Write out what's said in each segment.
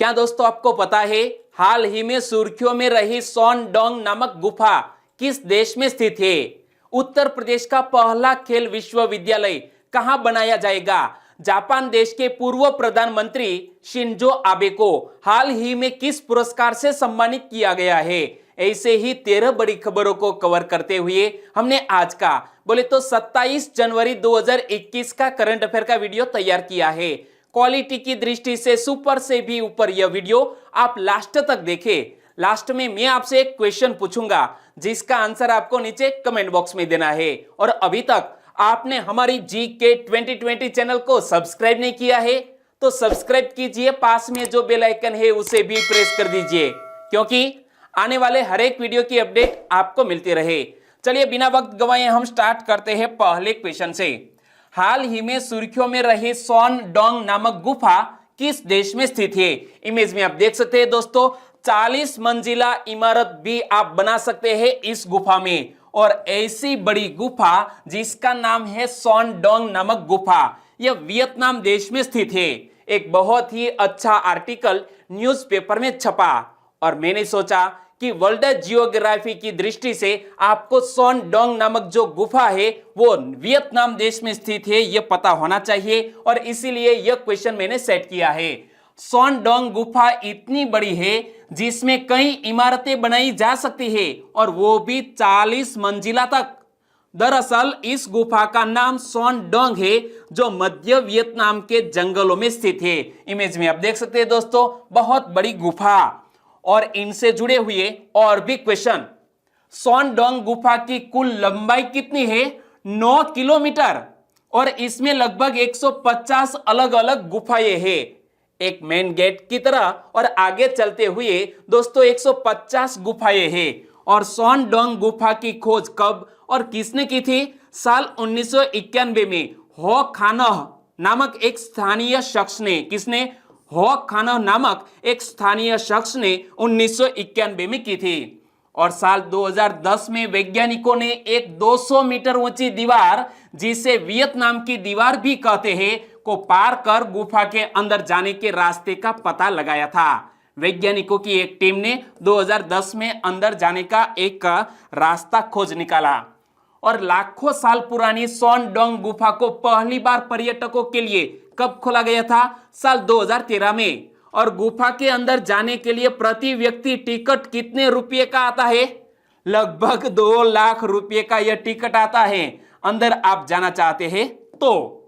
क्या दोस्तों आपको पता है हाल ही में सुर्खियों में रही सॉनडोंग नामक गुफा किस देश में स्थित है? उत्तर प्रदेश का पहला खेल विश्वविद्यालय कहां बनाया जाएगा? जापान देश के पूर्व प्रधानमंत्री शिंजो आबे को हाल ही में किस पुरस्कार से सम्मानित किया गया है? ऐसे ही 13 बड़ी खबरों को कवर करते हुए हमने आज का बोले तो 27 जनवरी 2021 का करंट अफेयर का वीडियो तैयार किया है। क्वालिटी की दृष्टि से सुपर से भी ऊपर यह वीडियो आप लास्ट तक देखें। लास्ट में मैं आपसे एक क्वेश्चन पूछूंगा जिसका आंसर आपको नीचे कमेंट बॉक्स में देना है। और अभी तक आपने हमारी जीके 2020 चैनल को सब्सक्राइब नहीं किया है तो सब्सक्राइब कीजिए, पास में जो बेल आइकन है उसे भी प्रेस कर दीजिए क्योंकि आने वाले हर एक वीडियो की अपडेट आपको मिलती रहे। चलिए बिना वक्त गवाए हम स्टार्ट करते हैं पहले क्वेश्चन से। हाल ही में सुर्खियों में रही सॉनडोंग नामक गुफा किस देश में स्थित है? इमेज में आप देख सकते हैं दोस्तों, 40 मंजिला इमारत भी आप बना सकते हैं इस गुफा में। और ऐसी बड़ी गुफा जिसका नाम है सॉनडोंग नामक गुफा, यह वियतनाम देश में स्थित है। एक बहुत ही अच्छा आर्टिकल न्यूज़पेपर में छपा और मैंने सोचा कि वर्ल्ड जियोग्राफी की दृष्टि से आपको सॉनडोंग नामक जो गुफा है वो वियतनाम देश में स्थित है यह पता होना चाहिए और इसीलिए यह क्वेश्चन मैंने सेट किया है। सॉनडोंग गुफा इतनी बड़ी है जिसमें कई इमारतें बनाई जा सकती है और वो भी 40 मंजिला तक। दरअसल इस गुफा का नाम सॉनडोंग है जो मध्य वियतनाम के जंगलों में स्थित है। इमेज में आप देख सकते हैं दोस्तों, बहुत बड़ी गुफा और इनसे जुड़े हुए और भी क्वेश्चन। सॉनडोंग गुफा की कुल लंबाई कितनी है? 9 किलोमीटर और इसमें लगभग 150 अलग अलग गुफाएं हैं एक मेन गेट की तरह और आगे चलते हुए दोस्तों 150 गुफाएं हैं। और सॉनडोंग गुफा की खोज कब और किसने की थी? साल 1991 में हो खानह नामक एक स्थानीय शख्स ने, किसने? हो खानह नामक एक स्थानीय शख्स ने 1991 में की थी। और साल 2010 में वैज्ञानिकों ने एक 200 मीटर ऊंची दीवार, जिसे वियतनाम की दीवार भी कहते हैं, को पार कर गुफा के अंदर जाने के रास्ते का पता लगाया था। वैज्ञानिकों की एक टीम ने 2010 में अंदर जाने का एक रास्ता खोज निकाला। और लाखों साल पुरानी सॉनडोंग गुफा को पहली बार पर्यटकों के लिए कब खोला गया था? साल 2013 में। और गुफा के अंदर जाने के लिए प्रति व्यक्ति टिकट कितने रुपये का आता है? लगभग 2 लाख रुपये का यह टिकट आता है अंदर आप जाना चाहते हैं तो।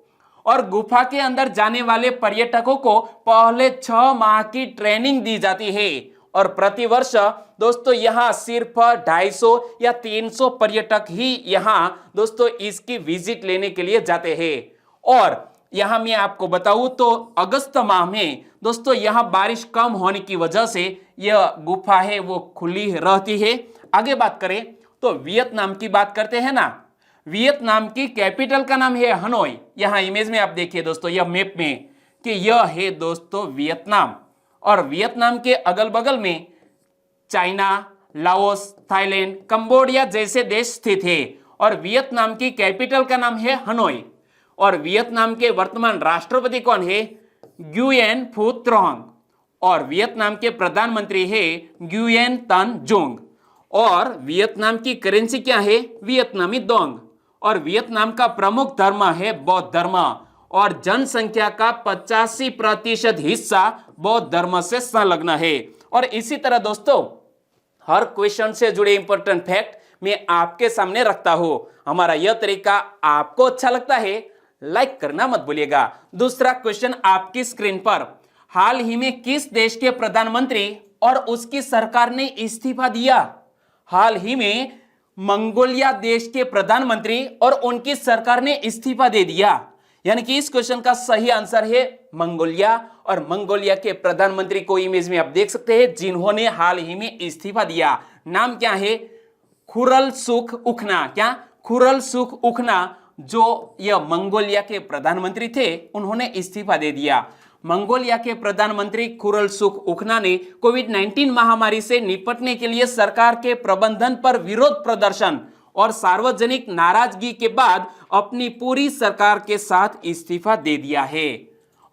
और गुफा के अंदर जाने वाले पर्यटकों को पहले 6 माह की ट्रेनिंग दी जाती है। और प्रतिवर्ष दोस्तों यहाँ सिर्फ 250 या 300 पर्यटक ही यहाँ दोस्तों इसकी विजिट लेने के लिए जाते हैं। और यहाँ मैं आपको बताऊं तो अगस्त माह में दोस्तों यहाँ बारिश कम होने की वजह से यह गुफा है वो खुली रहती है। आगे बात करें तो वियतनाम की बात करते हैं ना। वियतनाम की कैपिटल का नाम है हनोई। यहाँ इमेज में आप देखिए दोस्तों, यह मैप में कि यह है दोस्तों वियतनाम। और वियतनाम के अगल बगल में चाइना, लाओस, थाईलैंड, कंबोडिया जैसे देश स्थित है। और वियतनाम की कैपिटल का नाम है हनोई। और वियतनाम के वर्तमान राष्ट्रपति कौन है? गुयेन फू त्रोंग। और वियतनाम के प्रधानमंत्री है गुयेन तन जुंग। और वियतनाम की करेंसी क्या है? वियतनामी दोंग। और वियतनाम का प्रमुख धर्म है बौद्ध धर्म। और जनसंख्या का 85% हिस्सा बौद्ध धर्म से संलग्न है। और इसी तरह दोस्तों हर क्वेश्चन से जुड़े इंपॉर्टेंट फैक्ट मैं आपके सामने रखता हूं। हमारा यह तरीका आपको अच्छा लगता है? लाइक करना मत भूलिएगा। दूसरा क्वेश्चन आपकी स्क्रीन पर, हाल ही में किस देश के प्रधानमंत्री और उसकी सरकार ने इस्तीफा दिया? हाल ही में मंगोलिया देश के प्रधानमंत्री और उनकी सरकार ने इस्तीफा दे दिया। यानी कि इस क्वेश्चन का सही आंसर है मंगोलिया। और मंगोलिया के प्रधानमंत्री को इमेज में आप देख सकते हैं जिन्होंने हाल ही में इस्तीफा दिया। नाम क्या है? खुरलसुख उखना। क्या? खुरलसुख उखना, जो यह मंगोलिया के प्रधानमंत्री थे, उन्होंने इस्तीफा दे दिया। मंगोलिया के प्रधानमंत्री खुरलसुख उखना ने कोविड-19 महामारी से निपटने के लिए सरकार के प्रबंधन पर विरोध प्रदर्शन और सार्वजनिक नाराजगी के बाद अपनी पूरी सरकार के साथ इस्तीफा दे दिया है।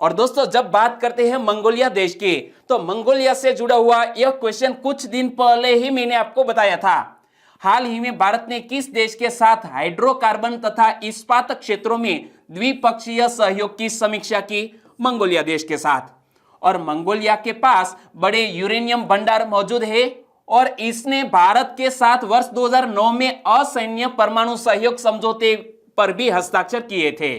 और दोस्तों जब बात करते हैं मंगोलिया देश की, तो मंगोलिया से जुड़ा हुआ यह क्वेश्चन कुछ दिन पहले ही मैंने आपको बताया था। हाल ही में भारत ने किस देश के साथ हाइड्रोकार्बन तथा इस्पात क्षेत्रों में द्विपक्षीय सहयोग की समीक्षा की? मंगोलिया देश के साथ। और मंगोलिया के पास बड़े यूरेनियम भंडार मौजूद है और इसने भारत के साथ वर्ष 2009 में असैन्य परमाणु सहयोग समझौते पर भी हस्ताक्षर किए थे।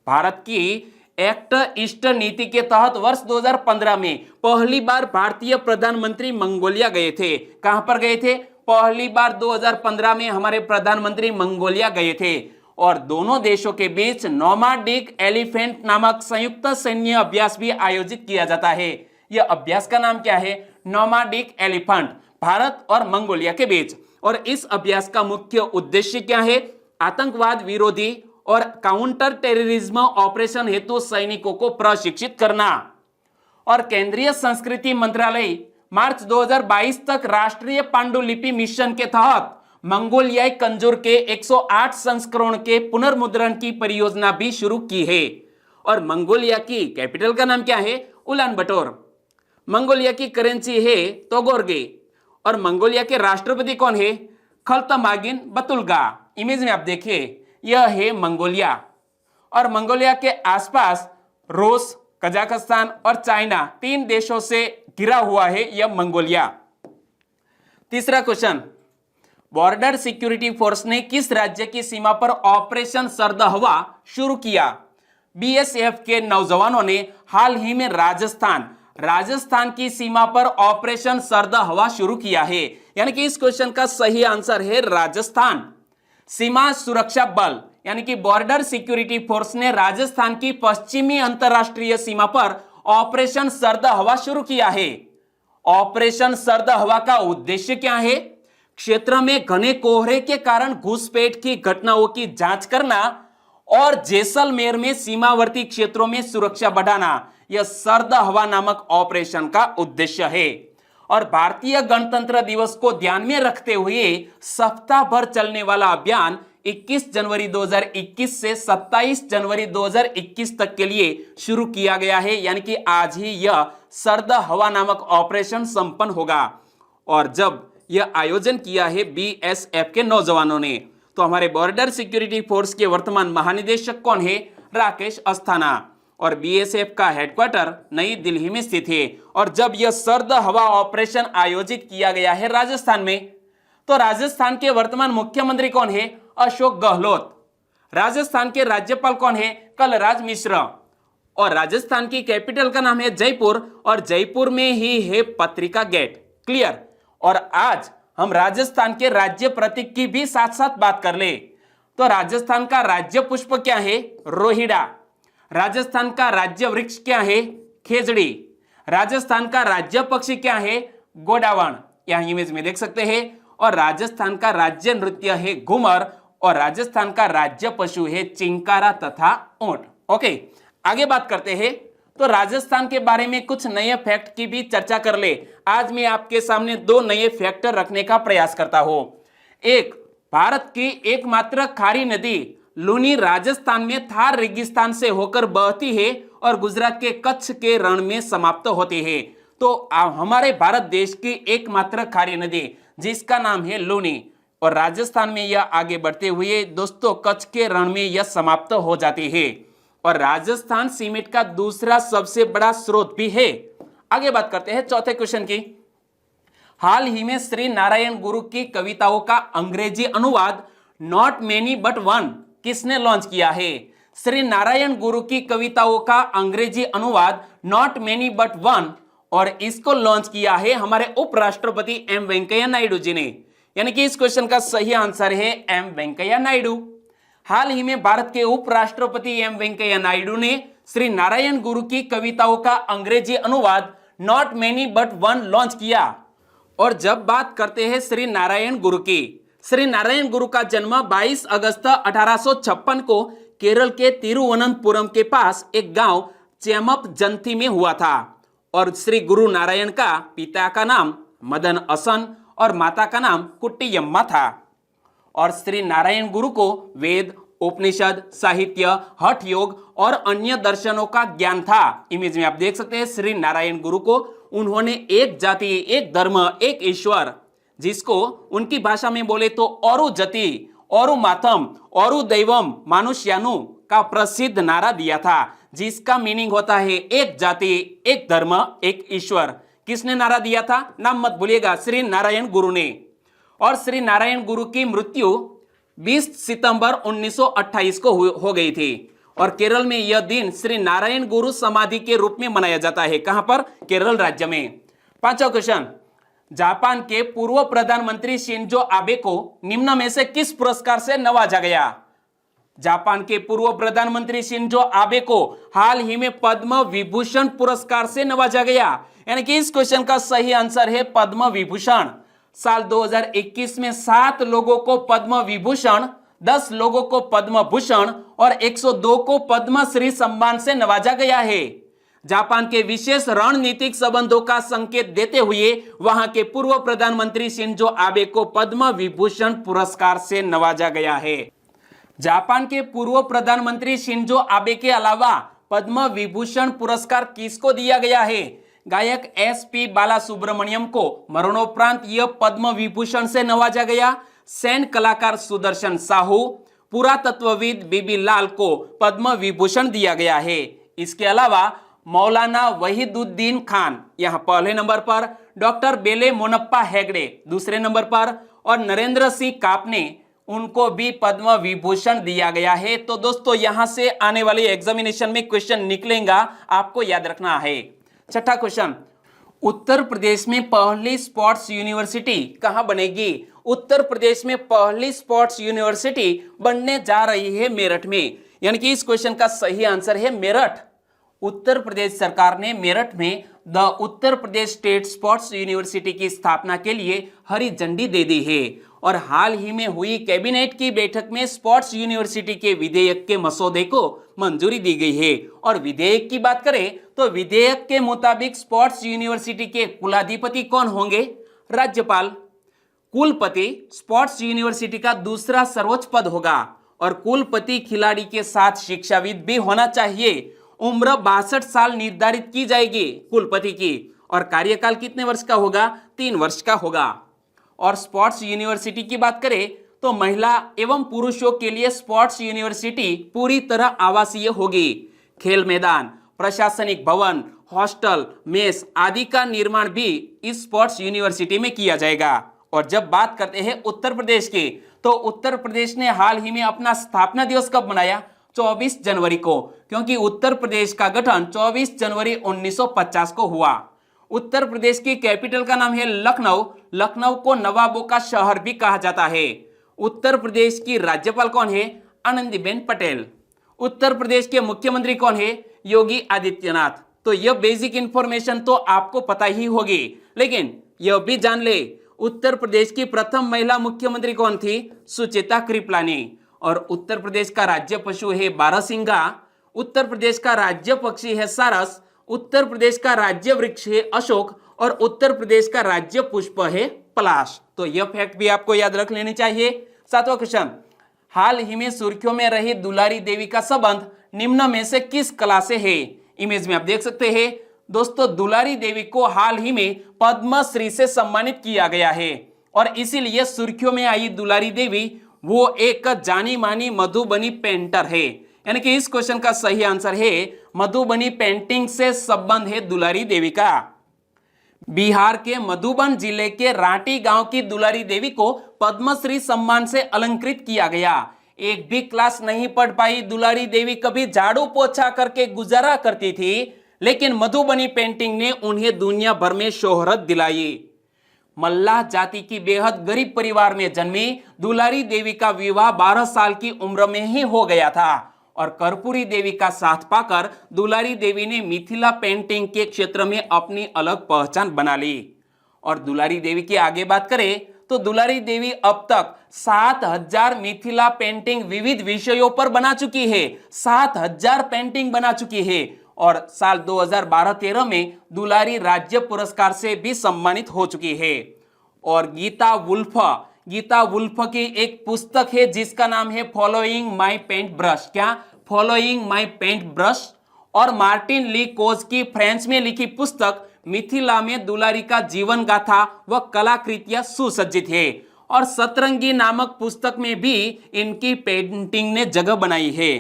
भारत की एक्ट ईस्ट नीति के तहत वर्ष 2015 में पहली बार भारतीय प्रधानमंत्री मंगोलिया गए थे। कहां पर गए थे? पहली बार 2015 में हमारे प्रधानमंत्री मंगोलिया गए थे और दोनों देशों के बीच नोमाडिक एलिफेंट नामक संयुक्त सैन्य अभ्यास भी आयोजित किया जाता है। यह अभ्यास का नाम क्या है? नोमाडिक एलिफेंट, भारत और मंगोलिया के बीच। और इस अभ्यास का मुख्य उद्देश्य क्या है? आतंकवाद विरोधी और काउंटर टेररिज्म ऑपरेशन हेतु सैनिकों को प्रशिक्षित करना। और केंद्रीय संस्कृति मंत्रालय मार्च 2022 तक राष्ट्रीय पांडुलिपि मिशन के तहत मंगोलियाई कंजूर के 108 संस्करण के पुनर्मुद्रण की परियोजना भी शुरू की है। और मंगोलिया की कैपिटल का नाम क्या है? उलानबटोर। मंगोलिया की करेंसी है तोगोर्गे। और मंगोलिया के राष्ट्रपति कौन है? खल्तमागिन बतुल्गा। इमेज में आप देखिए, यह है मंगोलिया। और मंगोलिया के आसपास रूस, कजाकिस्तान और चाइना, 3 देशों से घिरा हुआ है यह मंगोलिया। तीसरा क्वेश्चन, बॉर्डर सिक्योरिटी फोर्स ने किस राज्य की सीमा पर ऑपरेशन सर्द हवा शुरू किया? बीएसएफ के नौजवानों ने हाल ही में राजस्थान की सीमा पर ऑपरेशन सर्द हवा शुरू किया है। यानी कि इस क्वेश्चन का सही आंसर है राजस्थान। सीमा सुरक्षा बल यानी कि बॉर्डर सिक्योरिटी फोर्स ने राजस्थान की पश्चिमी अंतरराष्ट्रीय सीमा पर ऑपरेशन सर्द हवा शुरू किया है। ऑपरेशन सर्द हवा का उद्देश्य क्या है? क्षेत्र में घने कोहरे के कारण घुसपैठ की घटनाओं की जांच करना और जैसलमेर में सीमावर्ती क्षेत्रों में सुरक्षा बढ़ाना, यह सर्द हवा नामक ऑपरेशन का उद्देश्य है। और भारतीय गणतंत्र दिवस को ध्यान में रखते हुए सप्ताह भर चलने वाला अभियान 21 जनवरी 2021 से 27 जनवरी 2021 तक के लिए शुरू किया गया है। यानी कि आज ही यह सर्द हवा नामक ऑपरेशन संपन्न होगा। और जब यह आयोजन किया है बीएसएफ के नौजवानों ने, तो हमारे बॉर्डर सिक्योरिटी फोर्स के वर्तमान महानिदेशक कौन है? राकेश अस्थाना। और बीएसएफ का हेडक्वार्टर नई दिल्ली में स्थित है। और जब यह सर्द हवा ऑपरेशन आयोजित किया गया है राजस्थान में, तो राजस्थान के वर्तमान मुख्यमंत्री कौन है? अशोक गहलोत। राजस्थान के राज्यपाल कौन है? कलराज मिश्र। और राजस्थान की कैपिटल का नाम है जयपुर और जयपुर में ही है पत्रिका गेट। क्लियर। और आज हम राजस्थान के राज्य प्रतीक की भी साथ साथ बात कर ले। तो राजस्थान का राज्य पुष्प क्या है? रोहिड़ा। राजस्थान का राज्य वृक्ष क्या है? खेजड़ी। राजस्थान का राज्य पक्षी क्या है? गोडावण। यहां इमेज में देख सकते हैं। और राजस्थान का राज्य नृत्य है घूमर और राजस्थान का राज्य पशु है चिंकारा तथा ऊंट। ओके, आगे बात करते हैं। तो राजस्थान के बारे में कुछ नए फैक्ट की भी चर्चा कर ले। आज मैं आपके सामने 2 नए फैक्टर रखने का प्रयास करता हूं। एक, भारत की एकमात्र खारी नदी लूनी राजस्थान में थार रेगिस्तान से होकर बहती है और गुजरात के कच्छ के रण में समाप्त होती है। तो हमारे भारत देश की एकमात्र खारी नदी जिसका नाम है लूनी, और राजस्थान में यह आगे बढ़ते हुए दोस्तों कच्छ के रण में यह समाप्त हो जाती है। और राजस्थान सीमेंट का दूसरा सबसे बड़ा स्रोत भी है। आगे बात करते हैं चौथे क्वेश्चन की। हाल ही में श्री नारायण गुरु की कविताओं का अंग्रेजी अनुवाद नॉट मेनी बट वन किसने लॉन्च किया है? श्री नारायण गुरु की कविताओं का अंग्रेजी अनुवाद नॉट मेनी बट वन, और इसको लॉन्च किया है हमारे उपराष्ट्रपति एम वेंकैया नायडू जी ने। यानी कि इस क्वेश्चन का सही आंसर है एम वेंकैया नायडू। हाल ही में भारत के उपराष्ट्रपति एम वेंकैया नायडू ने श्री नारायण गुरु की कविताओं का अंग्रेजी अनुवाद not many but one launch किया। और जब बात करते हैं श्री नारायण गुरु की, श्री नारायण गुरु का जन्म 22 अगस्त 1856 को केरल के तिरुवनंतपुरम के पास एक गांव चेमप जंथी में हुआ था। और श्री गुरु नारायण का पिता का नाम मदन असन और माता का नाम कुट्टियम्मा था। और श्री नारायण गुरु को वेद उपनिषद, साहित्य, हठ योग और अन्य दर्शनों का ज्ञान था। इमेज में आप देख सकते हैं श्री नारायण गुरु को उन्होंने एक जाति, एक धर्म, एक ईश्वर, जिसको उनकी भाषा में बोले तो औरु जति, औरु मातम, औरु दैवम मानुष्यानु का प्रसिद्ध नारा दिया था, जिसका मीनिंग होता है एक जाति, एक धर्म, एक ईश्वर। किसने नारा दिया था? नाम मत भूलिएगा, श्री नारायण गुरु ने। और श्री नारायण गुरु की मृत्यु 20 सितंबर 1928 को हो गई थी। और केरल में यह दिन श्री नारायण गुरु समाधि के रूप में मनाया जाता है। कहां पर? केरल राज्य में। पांचवा क्वेश्चन, जापान के पूर्व प्रधानमंत्री शिंजो आबे को निम्न में से किस पुरस्कार से नवाजा गया? जापान के पूर्व प्रधानमंत्री शिंजो आबे को हाल ही में पद्म विभूषण पुरस्कार से नवाजा गया। यानी कि इस क्वेश्चन का सही आंसर है पद्म विभूषण। साल 2021 में 7 लोगों को पद्म विभूषण, 10 लोगों को पद्म भूषण और 102 को पद्मश्री सम्मान से नवाजा गया है। जापान के विशेष रणनीतिक संबंधों का संकेत देते हुए वहां के पूर्व प्रधानमंत्री शिंजो आबे को पद्म विभूषण पुरस्कार से नवाजा गया है। जापान के पूर्व प्रधानमंत्री शिंजो आबे के अलावा पद्म विभूषण पुरस्कार किसको दिया गया है? गायक SP बालासुब्रमण्यम को मरणोपरांत यह पद्म विभूषण से नवाजा गया। सैन्य कलाकार सुदर्शन साहू, पुरातत्वविद बीबी लाल को पद्म विभूषण दिया गया है। इसके अलावा मौलाना वहीदुद्दीन खान यहां पहले नंबर पर, डॉक्टर बेले मोनप्पा हेगड़े दूसरे नंबर पर और नरेंद्र सिंह कापने, उनको भी पद्म विभूषण दिया गया है। तो दोस्तों यहां से आने वाले एग्जामिनेशन में क्वेश्चन निकलेगा, आपको याद रखना है। छठा क्वेश्चन, उत्तर प्रदेश में पहली स्पोर्ट्स यूनिवर्सिटी कहां बनेगी? उत्तर प्रदेश में पहली स्पोर्ट्स यूनिवर्सिटी बनने जा रही है मेरठ में। यानी कि इस क्वेश्चन का सही आंसर है मेरठ। उत्तर प्रदेश सरकार ने मेरठ में the Uttar Pradesh state sports university की स्थापना के लिए हरी झंडी दे दी है। और हाल ही में हुई कैबिनेट की बैठक में स्पोर्ट्स यूनिवर्सिटी के विधेयक के मसौदे को मंजूरी दी गई है। और विधेयक की बात करें तो विधेयक के मुताबिक स्पोर्ट्स यूनिवर्सिटी के कुलाधिपति कौन होंगे? राज्यपाल। कुलपति स्पोर्ट्स यूनिवर्सिटी का दूसरा सर्वोच्च पद होगा। और कुलपति खिलाड़ी के साथ शिक्षाविद भी होना चाहिए। उम्र 62 साल निर्धारित की जाएगी कुलपति की। और कार्यकाल कितने वर्ष का होगा? 3 वर्ष का होगा। और स्पोर्ट्स यूनिवर्सिटी की बात करें तो महिला एवं पुरुषों के लिए स्पोर्ट्स यूनिवर्सिटी पूरी तरह आवासीय होगी। खेल मैदान, प्रशासनिक भवन, हॉस्टल, मेस आदि का निर्माण भी इस स्पोर्ट्स यूनिवर्सिटी में किया जाएगा। और जब बात करते हैं उत्तर प्रदेश की, तो उत्तर प्रदेश ने हाल ही में अपना स्थापना दिवस कब मनाया? 24 जनवरी को, क्योंकि उत्तर प्रदेश का गठन 24 जनवरी 1950 को हुआ। उत्तर प्रदेश की कैपिटल का नाम है लखनऊ। लखनऊ को नवाबों का शहर भी कहा जाता है। उत्तर प्रदेश की राज्यपाल कौन है? आनंदीबेन पटेल। उत्तर प्रदेश के मुख्यमंत्री कौन है? योगी आदित्यनाथ। तो यह बेसिक इंफॉर्मेशन तो आपको पता ही होगी, लेकिन यह भी जान ले उत्तर प्रदेश की प्रथम महिला मुख्यमंत्री कौन थी? सुचेता कृपलानी। और उत्तर प्रदेश का राज्य पशु है बारहसिंगा। उत्तर प्रदेश का राज्य पक्षी है सारस। उत्तर प्रदेश का राज्य वृक्ष है अशोक। और उत्तर प्रदेश का राज्य पुष्प है पलाश। तो यह फैक्ट भी आपको याद रख लेनी चाहिए। 7वां क्वेश्चन, हाल ही में सुर्खियों में रही दुलारी देवी का संबंध निम्न में से किस कला से है? इमेज में आप देख सकते हैं दोस्तों, दुलारी देवी को हाल ही में पद्मश्री से सम्मानित किया गया है। और इसीलिए सुर्खियों में आई दुलारी देवी वो एक जानी मानी मधुबनी पेंटर है। यानी कि इस क्वेश्चन का सही आंसर है मधुबनी पेंटिंग से संबंध है दुलारी देवी का। बिहार के मधुबन जिले के रांटी गांव की दुलारी देवी को पद्मश्री सम्मान से अलंकृत किया गया। एक भी क्लास नहीं पढ़ पाई दुलारी देवी, कभी झाड़ू पोछा करके गुजारा करती थी, लेकिन मधुबनी पेंटिंग ने उन्हें दुनिया भर में शोहरत दिलाई। मल्लाह जाति की बेहद गरीब परिवार में जन्मी दुलारी देवी का विवाह 12 साल की उम्र में ही हो गया था। और कर्पूरी देवी का साथ पाकर दुलारी देवी ने मिथिला पेंटिंग के क्षेत्र में अपनी अलग पहचान बना ली। और दुलारी देवी की आगे बात करें तो दुलारी देवी अब तक 7000 मिथिला पेंटिंग विविध विषयों पर बना चुकी है। 7000 पेंटिंग बना चुकी है। और साल 2012-13 में दुलारी राज्य पुरस्कार से भी सम्मानित हो चुकी है। और गीता वुल्फ गीता वुल्फ की एक पुस्तक है जिसका नाम है फॉलोइंग माई पेंट ब्रश। क्या? Following my paint brush. और मार्टिन ली कोज की फ्रेंच में लिखी पुस्तक मिथिला में दुलारी का जीवन गाथा व कलाकृतियां सुसज्जित है। और सतरंगी नामक पुस्तक में भी इनकी पेंटिंग ने जगह बनाई है।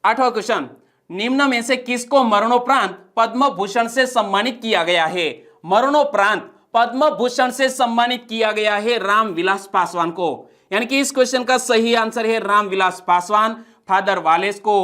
8वां क्वेश्चन, निम्न में से किसको मरणोपरांत पद्म भूषण से सम्मानित किया गया है? मरणोपरांत पद्म भूषण से सम्मानित किया गया है रामविलास पासवान को। यानी कि इस क्वेश्चन का सही आंसर है रामविलास पासवान। फादर वालेस को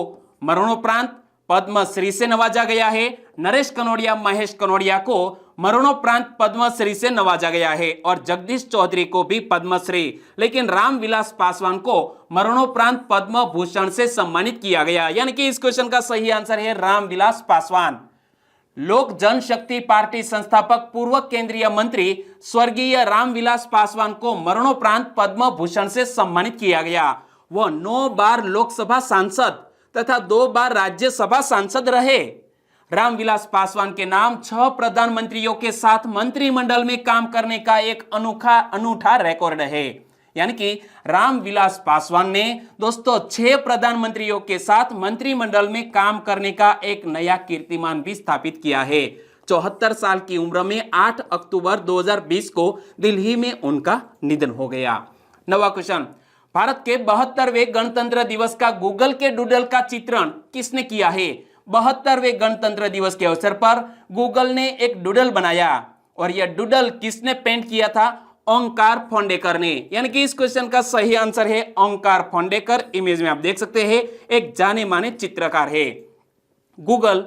मरणोपरांत पद्मश्री से नवाजा गया है। नरेश कनोडिया, महेश कनोडिया को मरणोपरांत पद्मश्री से नवाजा गया है और जगदीश चौधरी को भी पद्मश्री, लेकिन रामविलास पासवान को मरणोपरांत पद्म भूषण से सम्मानित किया गया। यानी कि इस क्वेश्चन का सही आंसर है रामविलास पासवान। लोक जनशक्ति पार्टी संस्थापक पूर्व केंद्रीय मंत्री स्वर्गीय रामविलास पासवान को मरणोपरांत पद्म भूषण से सम्मानित किया गया। वह 9 बार लोकसभा सांसद तथा 2 बार राज्यसभा सांसद रहे। रामविलास पासवान के नाम 6 प्रधानमंत्रियों के साथ मंत्रिमंडल में काम करने का एक अनूठा रिकॉर्ड है। यानी कि रामविलास पासवान ने दोस्तों 6 प्रधानमंत्रियों के साथ मंत्रिमंडल में काम करने का एक नया कीर्तिमान भी स्थापित किया है। 74 साल की उम्र में 8 अक्टूबर 2020 को दिल्ली में उनका निधन हो गया। 9वां क्वेश्चन, भारत के 72वें गणतंत्र दिवस का गूगल के डूडल का चित्रण किसने किया है? 72वें गणतंत्र दिवस के अवसर पर गूगल ने एक डूडल बनाया और यह डूडल किसने पेंट किया था? ओंकार फोंडेकर ने। यानी कि इस क्वेश्चन का सही आंसर है ओंकार फोंडेकर। इमेज में आप देख सकते हैं एक जाने माने चित्रकार है। गूगल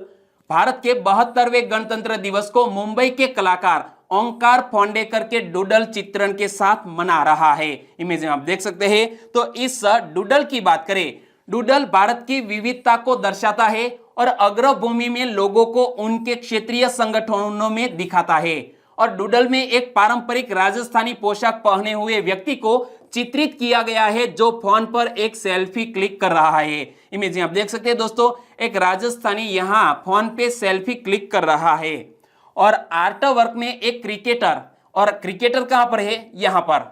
भारत के 72वें गणतंत्र दिवस को मुंबई के कलाकार ओंकार फोंडेकर के डूडल चित्रण के साथ मना रहा है। इमेज में आप देख सकते हैं। तो इस डूडल की बात करें, डूडल भारत की विविधता को दर्शाता है और अग्रभूमि में लोगों को उनके क्षेत्रीय संगठनों में दिखाता है। और डूडल में एक पारंपरिक राजस्थानी पोशाक पहने हुए व्यक्ति को चित्रित किया गया है जो फोन पर एक सेल्फी क्लिक कर रहा है। इमेज में आप देख सकते हैं दोस्तों, एक राजस्थानी यहां फोन पे सेल्फी क्लिक कर रहा है। और आर्ट वर्क में एक क्रिकेटर, और क्रिकेटर कहां पर है? यहां पर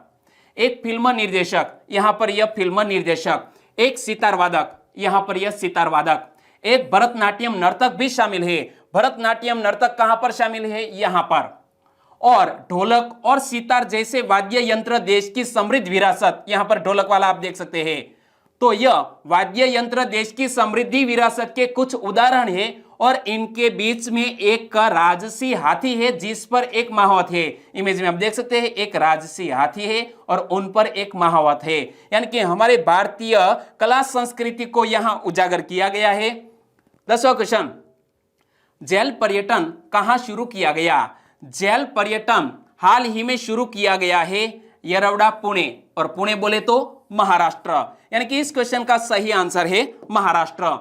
एक फिल्म निर्देशक, यहां पर यह फिल्म निर्देशक, एक सितार वादक, यहां पर यह सितार वादक, एक भरतनाट्यम नर्तक भी शामिल है। भरतनाट्यम नर्तक कहां पर शामिल है? यहां पर। और ढोलक और सितार जैसे वाद्य यंत्र देश की समृद्ध विरासत, यहां पर ढोलक वाला आप देख सकते हैं। तो यह वाद्य यंत्र देश की समृद्धि विरासत के कुछ उदाहरण है। और इनके बीच में एक राजसी हाथी है जिस पर एक महावत है। इमेज में आप देख सकते हैं एक राजसी हाथी है और उन पर एक महावत है। यानी कि हमारे भारतीय कला संस्कृति को यहां उजागर किया गया है। 10वां क्वेश्चन, जेल पर्यटन कहां शुरू किया गया? जेल पर्यटन हाल ही में शुरू किया गया है येरवडा, पुणे। और पुणे बोले तो महाराष्ट्र। यानी कि इस क्वेश्चन का सही आंसर है महाराष्ट्र।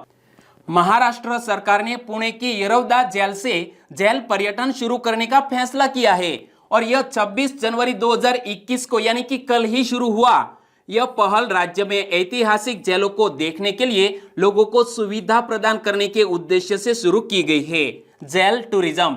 महाराष्ट्र सरकार ने पुणे की येरवडा जेल से जेल पर्यटन शुरू करने का फैसला किया है और यह 26 जनवरी 2021 को यानी कि कल ही शुरू हुआ। यह पहल राज्य में ऐतिहासिक जेलों को देखने के लिए लोगों को सुविधा प्रदान करने के उद्देश्य से शुरू की गई है, जेल टूरिज्म।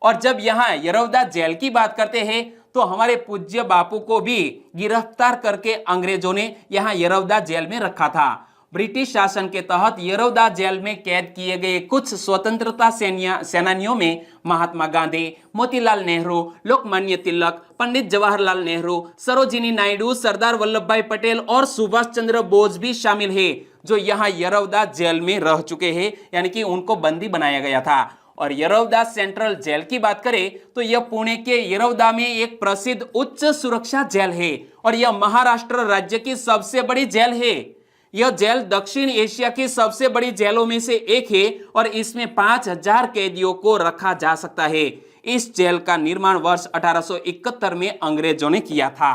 और जब यहाँ येरवडा जेल की बात करते हैं तो हमारे पूज्य बापू को भी गिरफ्तार करके अंग्रेजों ने यहाँ येरवडा जेल में रखा था। ब्रिटिश शासन के तहत येरवडा जेल में कैद किए गए कुछ स्वतंत्रता सेनानियों में महात्मा गांधी, मोतीलाल नेहरू, लोकमान्य तिलक, पंडित जवाहरलाल नेहरू, सरोजिनी नायडू, सरदार वल्लभ भाई पटेल और सुभाष चंद्र बोस भी शामिल है जो यहाँ येरवडा जेल में रह चुके हैं, यानी कि उनको बंदी बनाया गया था। और येरवडा सेंट्रल जेल की बात करें तो यह पुणे के येरवडा में एक प्रसिद्ध उच्च सुरक्षा जेल है और यह महाराष्ट्र राज्य की सबसे बड़ी जेल है। यह जेल दक्षिण एशिया की सबसे बड़ी जेलों में से एक है और इसमें 5000 कैदियों को रखा जा सकता है। इस जेल का निर्माण वर्ष 1871 में अंग्रेजों ने किया था।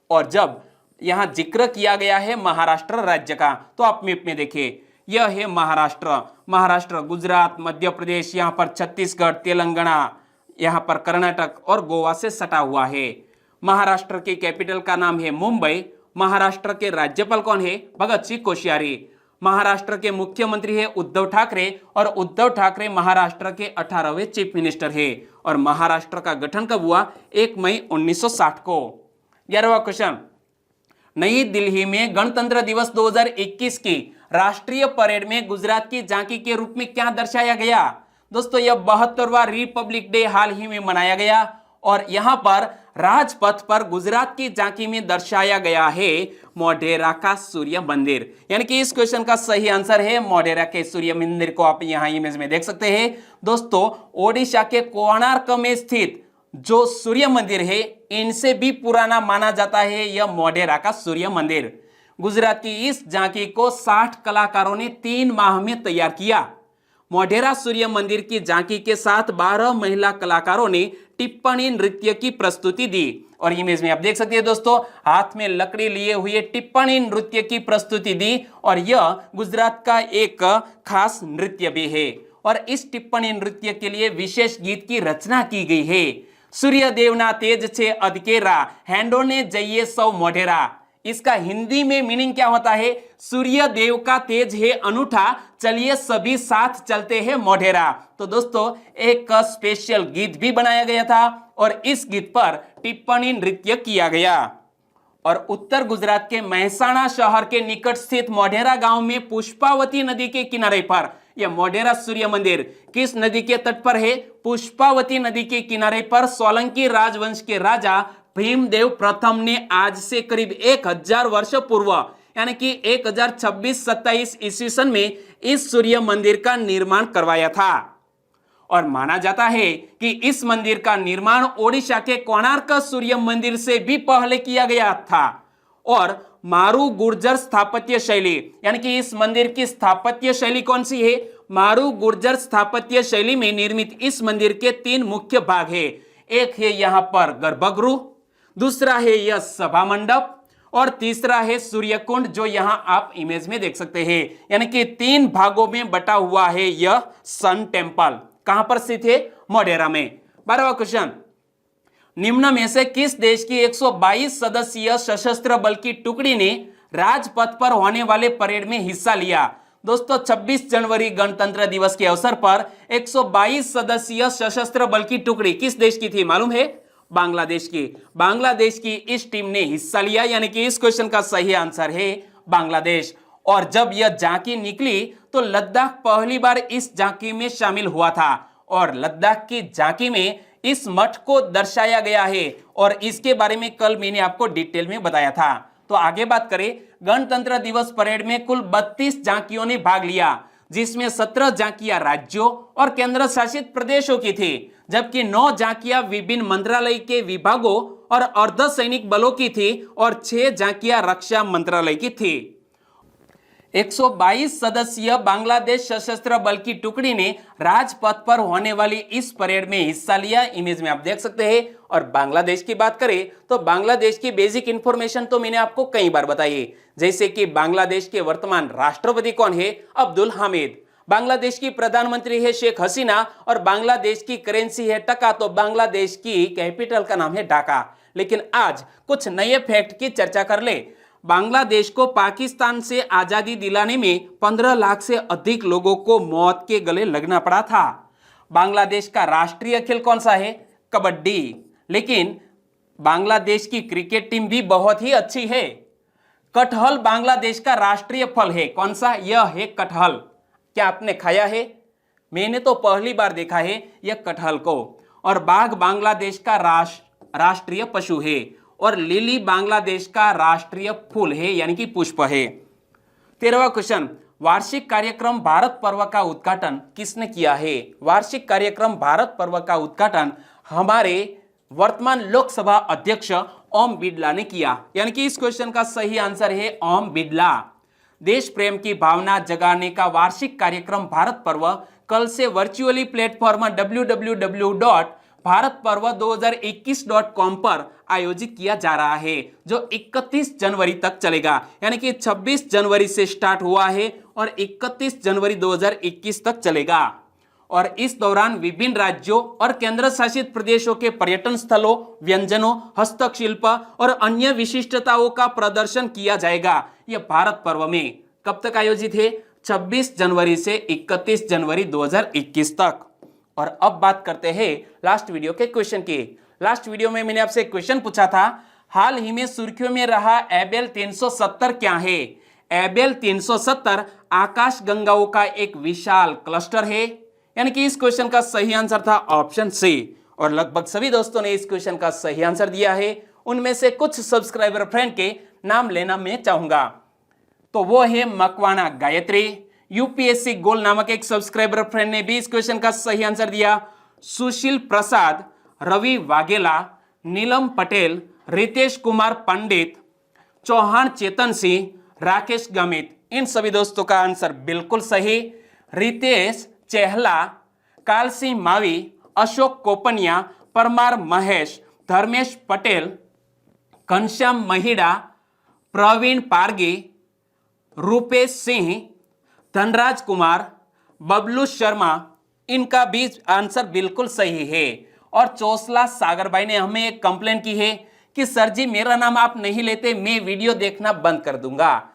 और जब यहां जिक्र किया गया है महाराष्ट्र राज्य का तो आप मैप में देखिए, यह है महाराष्ट्र। महाराष्ट्र, गुजरात, मध्य प्रदेश, यहाँ पर छत्तीसगढ़, तेलंगाना, यहाँ पर कर्नाटक और गोवा से सटा हुआ है। महाराष्ट्र की कैपिटल का नाम है मुंबई। महाराष्ट्र के राज्यपाल कौन है? भगत सिंह कोश्यारी। महाराष्ट्र के मुख्यमंत्री है उद्धव ठाकरे और उद्धव ठाकरे महाराष्ट्र के 18वें चीफ मिनिस्टर है। और महाराष्ट्र का गठन कब हुआ? 1 मई 1960 को। 11वां क्वेश्चन, नई दिल्ली में गणतंत्र दिवस 2021 की राष्ट्रीय परेड में गुजरात की झांकी के रूप में क्या दर्शाया गया? दोस्तों यह 72वां रिपब्लिक डे हाल ही में मनाया गया और यहां पर राजपथ पर गुजरात की झांकी में दर्शाया गया है मोढेरा का सूर्य मंदिर। यानी कि इस क्वेश्चन का सही आंसर है मोढेरा के सूर्य मंदिर को आप यहां इमेज में देख सकते हैं। दोस्तों ओडिशा के कोणार्क में स्थित जो सूर्य मंदिर है इनसे भी पुराना माना जाता है यह मोढेरा का सूर्य मंदिर। गुजरात की इस झांकी को 60 कलाकारों ने 3 माह में तैयार किया। मोढेरा सूर्य मंदिर की झांकी के साथ 12 महिला कलाकारों ने टिप्पणी नृत्य की प्रस्तुति दी और इमेज में आप देख सकते हैं दोस्तों हाथ में लकड़ी लिए हुए टिप्पणी नृत्य की प्रस्तुति दी और यह गुजरात का एक खास नृत्य भी है और इस टिप्पणी नृत्य के लिए विशेष गीत की रचना की गई है। सूर्य देवना तेज छे अधकेरा हैंडो ने जइए सौ मोढेरा। इसका हिंदी में मीनिंग क्या होता है? सूर्य देव का तेज है अनूठा, चलिए सभी साथ चलते हैं मोढेरा। तो दोस्तों एक स्पेशल गीत भी बनाया गया था और इस गीत पर टिप्पणी नृत्य किया गया। और उत्तर गुजरात के मेहसाणा शहर के निकट स्थित मोढेरा गांव में पुष्पावती नदी के किनारे पर यह मोढेरा सूर्य मंदिर किस नदी के तट पर है? पुष्पावती नदी के किनारे पर सोलंकी राजवंश के राजा भीमदेव प्रथम ने आज से करीब 1000 वर्ष पूर्व यानी कि 1026-27 ईस्वी सन में इस सूर्य मंदिर का निर्माण करवाया था और माना जाता है कि इस मंदिर का निर्माण ओडिशा के कोणार्क सूर्य मंदिर से भी पहले किया गया था। और मारू गुर्जर स्थापत्य शैली यानी कि इस मंदिर की स्थापत्य शैली कौन सी है? मारू गुर्जर स्थापत्य शैली में निर्मित इस मंदिर के 3 मुख्य भाग है। एक है यहाँ पर गर्भगृह, दूसरा है यह सभा मंडप और तीसरा है सूर्यकुंड जो यहां आप इमेज में देख सकते हैं। यानी कि 3 भागों में बटा हुआ है यह सन टेम्पल। कहां पर स्थित है? मोढेरा में। 12वां क्वेश्चन, निम्न में से किस देश की 122 सदस्यीय सशस्त्र बल की टुकड़ी ने राजपथ पर होने वाले परेड में हिस्सा लिया? दोस्तों 26 जनवरी गणतंत्र दिवस के अवसर पर 122 सदस्यीय सशस्त्र बल की टुकड़ी किस देश की थी मालूम है? बांग्लादेश की। बांग्लादेश की इस टीम ने हिस्सा लिया यानी कि इस क्वेश्चन का सही आंसर है बांग्लादेश। और जब यह झांकी निकली तो लद्दाख पहली बार इस झांकी में शामिल हुआ था और लद्दाख की झांकी में इस मठ को दर्शाया गया है और इसके बारे में कल मैंने आपको डिटेल में बताया था। तो आगे बात करें, गणतंत्र दिवस परेड में कुल 32 झांकियों ने भाग लिया जिसमें 17 झांकियां राज्यों और केंद्र शासित प्रदेशों की थी जबकि 9 झांकियां विभिन्न मंत्रालय के विभागों और अर्धसैनिक बलों की थी और 6 झांकियां रक्षा मंत्रालय की थी। 122 सदस्यीय बांग्लादेश सशस्त्र बल की टुकड़ी ने राजपथ पर होने वाली इस परेड में हिस्सा लिया। इमेज में आप देख सकते हैं। और बांग्लादेश की बात करें तो बांग्लादेश की बेसिक इंफॉर्मेशन तो मैंने आपको कई बार बताई है, जैसे कि बांग्लादेश के वर्तमान राष्ट्रपति कौन है? अब्दुल हामिद। बांग्लादेश की प्रधानमंत्री है शेख हसीना और बांग्लादेश की करेंसी है टका। तो बांग्लादेश की कैपिटल का नाम है ढाका। लेकिन आज कुछ नए फैक्ट की चर्चा कर ले। बांग्लादेश को पाकिस्तान से आजादी दिलाने में 15 लाख से अधिक लोगों को मौत के गले लगना पड़ा था। बांग्लादेश का राष्ट्रीय खेल कौन सा है? कबड्डी। लेकिन बांग्लादेश की क्रिकेट टीम भी बहुत ही अच्छी है। कटहल बांग्लादेश का राष्ट्रीय फल है। कौन सा? यह है कटहल। क्या आपने खाया है? मैंने तो पहली बार देखा है यह कटहल को। और बाघ बांग्लादेश का राष्ट्रीय पशु है और लिली बांग्लादेश का राष्ट्रीय फूल है यानी कि पुष्प है। 13वां क्वेश्चन, वार्षिक कार्यक्रम भारत पर्व का उद्घाटन किसने किया है? वार्षिक कार्यक्रम भारत पर्व का उद्घाटन हमारे वर्तमान लोकसभा अध्यक्ष ओम बिड़ला ने किया। यानी कि इस क्वेश्चन का सही आंसर है ओम बिड़ला। देश प्रेम की भावना जगाने का वार्षिक कार्यक्रम भारत पर्व कल से वर्चुअली प्लेटफॉर्म www.bharatparva2021.com पर आयोजित किया जा रहा है जो 31 जनवरी तक चलेगा। यानी कि 26 जनवरी से स्टार्ट हुआ है और 31 जनवरी 2021 तक चलेगा। और इस दौरान विभिन्न राज्यों और केंद्र शासित प्रदेशों के पर्यटन स्थलों, व्यंजनों, हस्तशिल्प और अन्य विशिष्टताओं का प्रदर्शन किया जाएगा। यह भारत पर्व में कब तक आयोजित है? 26 जनवरी से 31 जनवरी 2021 तक। और अब बात करते हैं लास्ट वीडियो के क्वेश्चन की। लास्ट वीडियो में मैंने आपसे क्वेश्चन पूछा था, हाल ही में सुर्खियों में रहा एबेल 370 क्या है? एबेल 370 आकाश गंगाओं का एक विशाल क्लस्टर है, यानी कि इस क्वेश्चन का सही आंसर था ऑप्शन सी। और लगभग सभी दोस्तों ने इस क्वेश्चन का सही आंसर दिया है। उनमें से कुछ सब्सक्राइबर फ्रेंड के नाम लेना मैं चाहूंगा। तो वो है मकवाना गायत्री। यूपीएससी गोल नामक एक सब्सक्राइबर फ्रेंड ने भी इस क्वेश्चन का सही आंसर दिया। सुशील प्रसाद, रवि वाघेला, नीलम पटेल, रितेश कुमार पंडित, चौहान चेतन सिंह, राकेश गमित, इन सभी दोस्तों का आंसर बिल्कुल सही। रितेश चेहला, काल सिंह मावी, अशोक कोपनिया, परमार महेश, धर्मेश पटेल, घनश्याम महिड़ा, प्रवीण पारगी, रूपेश सिंह, धनराज कुमार, बबलू शर्मा, इनका भी आंसर बिल्कुल सही है। और चौसला सागर भाई ने हमें एक कंप्लेंट की है कि सर जी मेरा नाम आप नहीं लेते, मैं वीडियो देखना बंद कर दूंगा।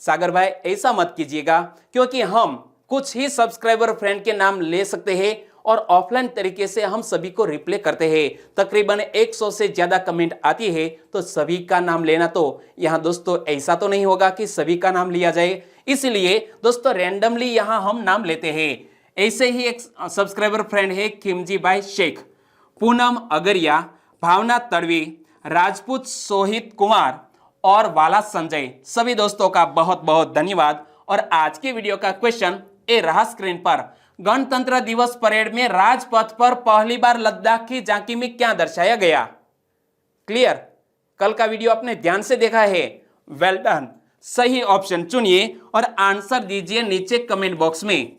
सागर भाई ऐसा मत कीजिएगा, क्योंकि हम कुछ ही सब्सक्राइबर फ्रेंड के नाम ले सकते हैं और ऑफलाइन तरीके से हम सभी को रिप्ले करते हैं। तकरीबन 100 से ज्यादा कमेंट आती है, तो सभी का नाम लेना तो यहाँ दोस्तों ऐसा तो नहीं होगा कि सभी का नाम लिया जाए, इसलिए दोस्तों रैंडमली यहाँ हम नाम लेते हैं। ऐसे ही एक सब्सक्राइबर फ्रेंड है खिमजी भाई शेख, पूनम अगरिया, भावना तड़वी, राजपूत सोहित कुमार और वाला संजय, सभी दोस्तों का बहुत बहुत धन्यवाद। और आज की वीडियो का क्वेश्चन ए रहा स्क्रीन पर। गणतंत्र दिवस परेड में राजपथ पर पहली बार लद्दाख की झांकी में क्या दर्शाया गया? क्लियर? कल का वीडियो आपने ध्यान से देखा है? Well done. सही ऑप्शन चुनिए और आंसर दीजिए नीचे कमेंट बॉक्स में।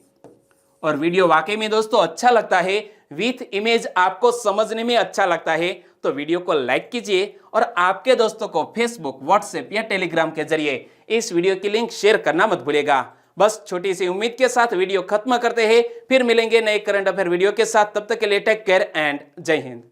और वीडियो वाकई में दोस्तों अच्छा लगता है, विथ इमेज आपको समझने में अच्छा लगता है, तो वीडियो को लाइक कीजिए और आपके दोस्तों को फेसबुक, व्हाट्सएप या टेलीग्राम के जरिए इस वीडियो की लिंक शेयर करना मत भूलिएगा। बस छोटी सी उम्मीद के साथ वीडियो खत्म करते हैं, फिर मिलेंगे नए करंट अफेयर वीडियो के साथ। तब तक के लिए टेक केयर एंड जय हिंद।